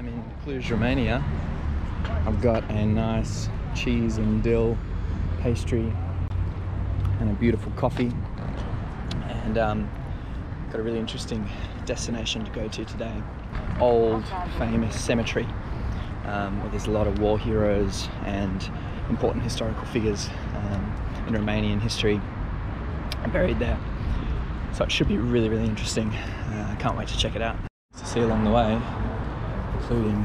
I'm in Cluj, Romania. I've got a nice cheese and dill pastry and a beautiful coffee, and got a really interesting destination to go to today. Old famous cemetery where there's a lot of war heroes and important historical figures in Romanian history are buried there. So it should be really, really interesting. I can't wait to check it out. To see along the way, including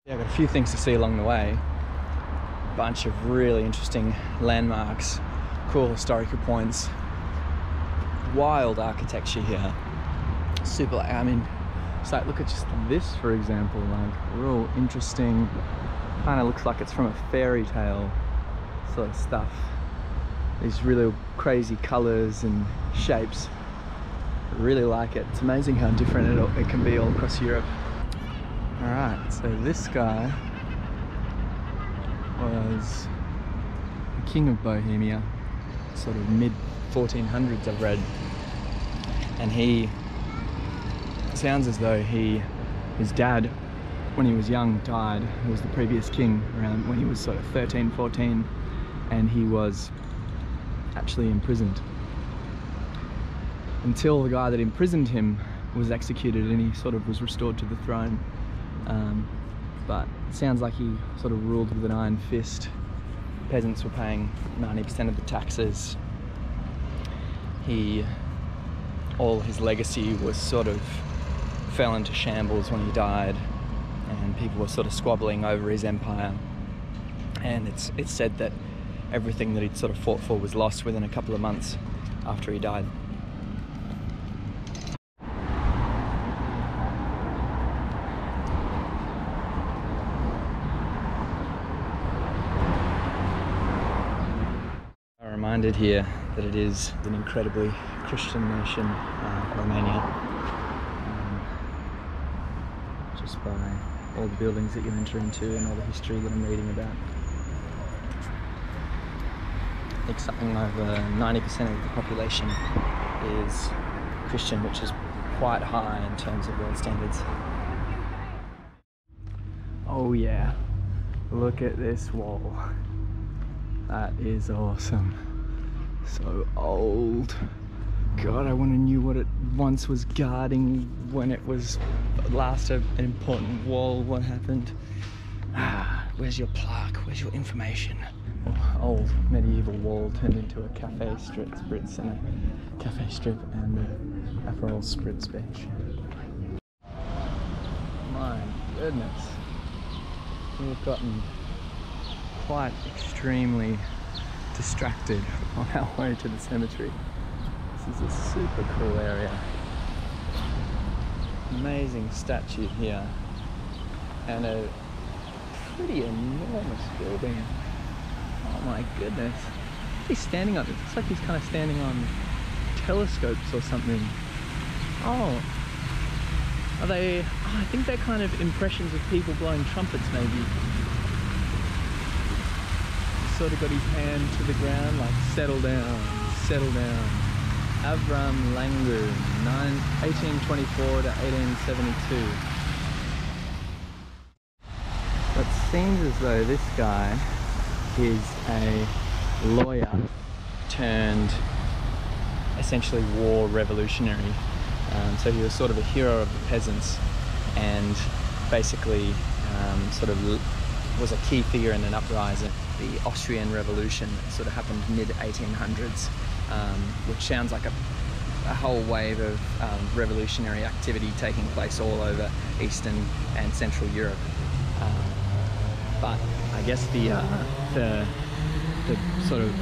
I've got a few things to see along the way. A bunch of really interesting landmarks, cool historical points, wild architecture here. Super, I mean, it's like, look at just this, for example, like real interesting, kind of looks like it's from a fairy tale sort of stuff. These really crazy colors and shapes. I really like it. It's amazing how different it can be all across Europe. Alright, so this guy was the king of Bohemia, sort of mid-1400s I've read, and he sounds as though his dad, when he was young, died. He was the previous king around when he was sort of 13, 14, and he was actually imprisoned until the guy that imprisoned him was executed and he sort of was restored to the throne. But it sounds like he sort of ruled with an iron fist. Peasants were paying 90% of the taxes. All his legacy was sort of fell into shambles when he died, and people were sort of squabbling over his empire. And it's said that everything that he'd sort of fought for was lost within a couple of months after he died. Reminded here that it is an incredibly Christian nation, Romania, just by all the buildings that you enter into and all the history that I'm reading about. I think something over 90% of the population is Christian, which is quite high in terms of world standards. Oh yeah, look at this wall. That is awesome. So old. God, I wonder knew what it once was guarding when it was last an important wall. What happened? Where's your plaque? Where's your information? Old medieval wall turned into a cafe spritz and a cafe strip and a Aperol spritz bench. My goodness, we've gotten quite extremely distracted on our way to the cemetery. This is a super cool area. Amazing statue here and a pretty enormous building. Oh my goodness. He's standing on it. Looks like he's kind of standing on telescopes or something. Oh, are they? Oh, I think they're kind of impressions of people blowing trumpets, maybe. Sort of got his hand to the ground, like settle down, settle down. Avram Langu, 1824 to 1872. It seems as though this guy is a lawyer turned essentially war revolutionary. So he was sort of a hero of the peasants and basically sort of was a key figure in an uprising. The Austrian Revolution sort of happened mid-1800s, which sounds like a whole wave of revolutionary activity taking place all over Eastern and Central Europe. But I guess the sort of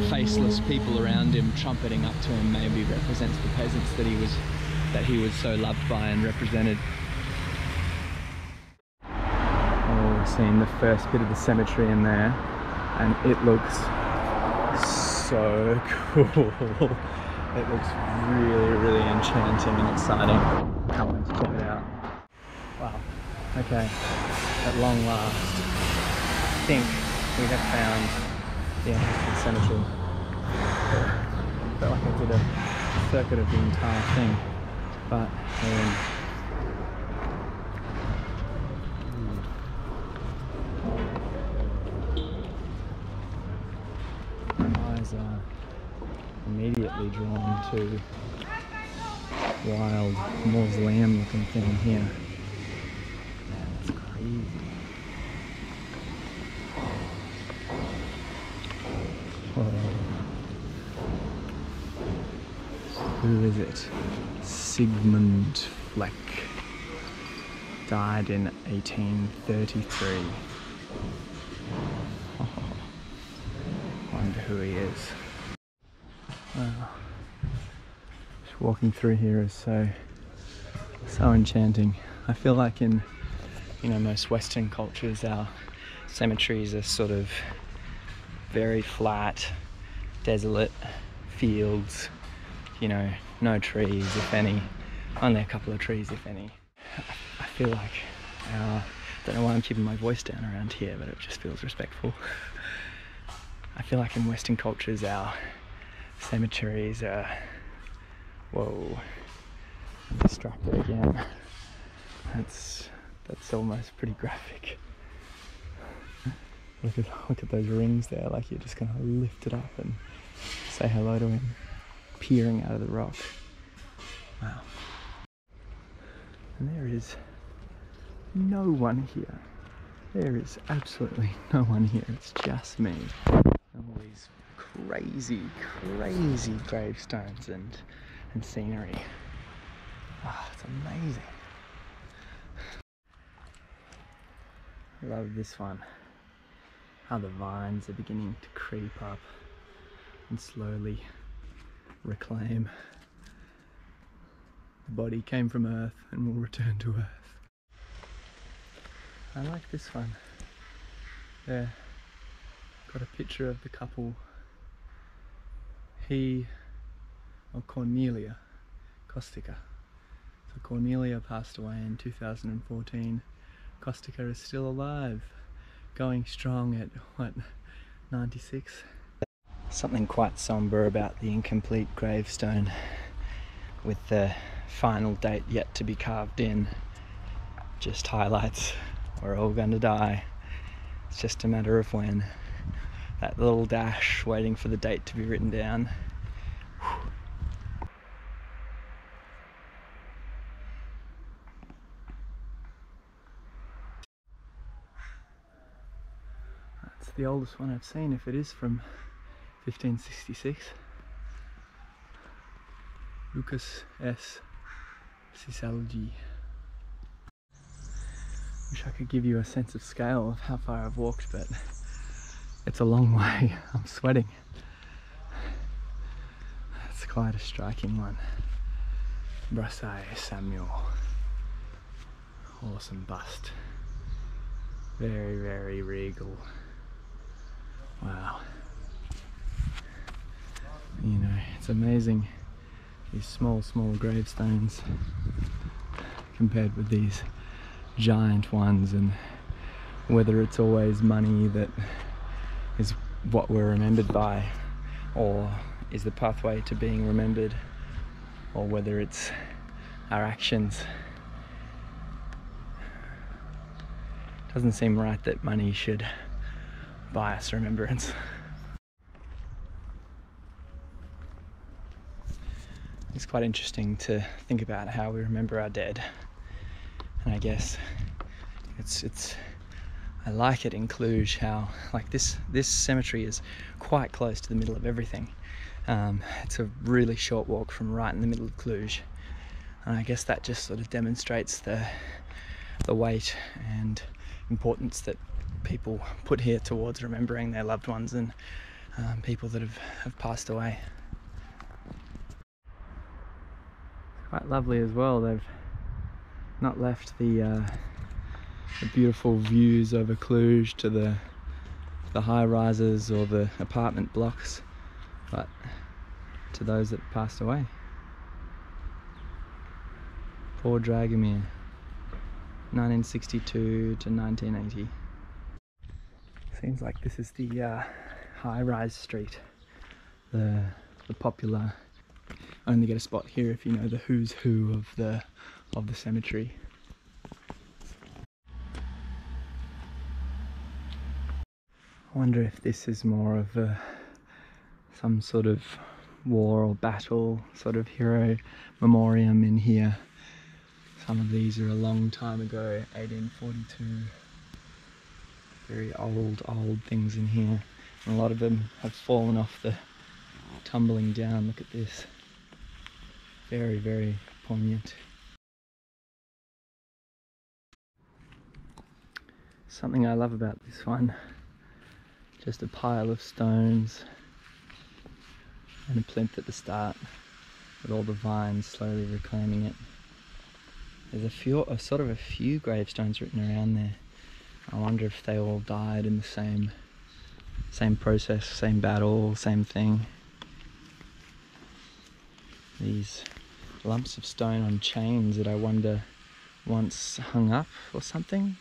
faceless people around him trumpeting up to him maybe represents the peasants that he was so loved by and represented. Oh, we're seeing the first bit of the cemetery in there, and it looks so cool. It looks really, really enchanting and exciting. Can't wait to check it out. Wow. Okay. At long last, think we have found the entrance to the cemetery. I felt like I did a circuit of the entire thing, but my eyes are immediately drawn to wild mausoleum looking thing here. Man, that's crazy. Whoa. Who is it? Sigmund Fleck. Died in 1833. Oh, wonder who he is. Wow. Just walking through here is so enchanting. I feel like in most Western cultures our cemeteries are sort of very flat, desolate fields, no trees if any, only a couple of trees if any. I feel like I don't know why I'm keeping my voice down around here, but it just feels respectful. I feel like in Western cultures our cemeteries are, whoa, I'm distracted again. That's almost pretty graphic. Look at those rings there, like you're just gonna lift it up and say hello to him, peering out of the rock. Wow. And there is no one here. There is absolutely no one here. It's just me. And all these crazy gravestones and scenery. It's amazing. I love this one. How the vines are beginning to creep up and slowly reclaim. The body came from Earth and will return to Earth. I like this one. There, got a picture of the couple. Cornelia Kostica. So Cornelia passed away in 2014. Kostica is still alive, going strong at, 96? Something quite sombre about the incomplete gravestone with the final date yet to be carved in. Just highlights we're all going to die. It's just a matter of when. That little dash waiting for the date to be written down. That's the oldest one I've seen, if it is from 1566. Lucas S. Cisalgi. Wish I could give you a sense of scale of how far I've walked, but it's a long way. I'm sweating. It's quite a striking one. Brassai Samuel. Awesome bust. Very regal. Wow. It's amazing, these small gravestones compared with these giant ones, and whether it's always money that is what we're remembered by, or is the pathway to being remembered, or whether it's our actions. Doesn't seem right that money should buy us remembrance. It's quite interesting to think about how we remember our dead, and I guess I like it in Cluj how this cemetery is quite close to the middle of everything. It's a really short walk from right in the middle of Cluj, and I guess that just sort of demonstrates the weight and importance that people put here towards remembering their loved ones and people that have passed away. Quite lovely as well. They've not left the beautiful views over Cluj to the high rises or the apartment blocks, but to those that passed away. Poor Dragomir, 1962 to 1980. Seems like this is the high-rise street, the popular. Only get a spot here if you know the who's who of the cemetery. I wonder if this is more of some sort of war or battle sort of hero memoriam in here. Some of these are a long time ago, 1842. Very old things in here. And a lot of them have fallen off the tumbling down. Look at this. Very, very poignant. Something I love about this one, just a pile of stones and a plinth at the start with all the vines slowly reclaiming it. There's a few gravestones written around there. I wonder if they all died in the same process, same battle, same thing. These lumps of stone on chains that I wonder once hung up or something.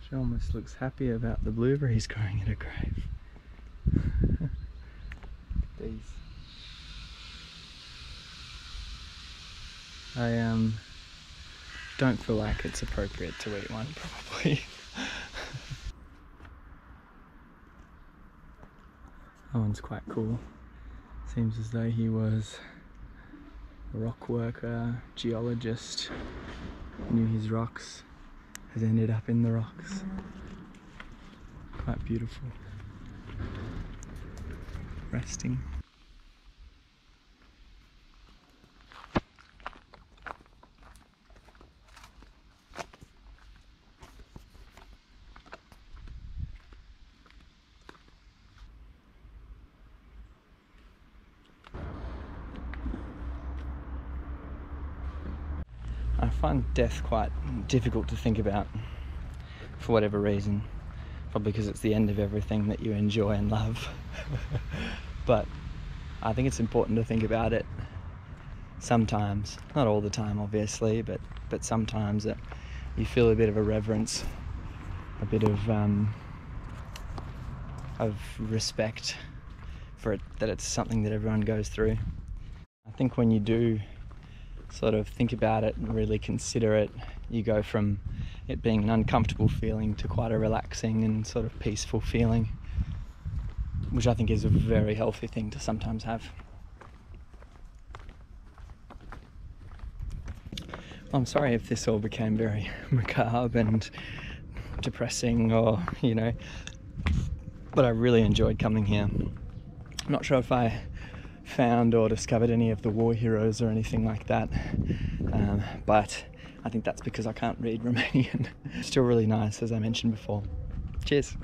She almost looks happy about the blueberries growing in her grave. These. I don't feel like it's appropriate to eat one, probably. That one's quite cool. Seems as though he was a rock worker, geologist, knew his rocks, has ended up in the rocks. Quite beautiful. Resting. I find death quite difficult to think about for whatever reason. Probably because it's the end of everything that you enjoy and love. But I think it's important to think about it sometimes. Not all the time, obviously, but sometimes that you feel a bit of a reverence, a bit of respect for it, that it's something that everyone goes through. I think when you do sort of think about it and really consider it, you go from it being an uncomfortable feeling to quite a relaxing and sort of peaceful feeling, which I think is a very healthy thing to sometimes have. I'm sorry if this all became very macabre and depressing, or, you know, but I really enjoyed coming here. I'm not sure if I found or discovered any of the war heroes or anything like that, but I think that's because I can't read Romanian. Still really nice, as I mentioned before. Cheers.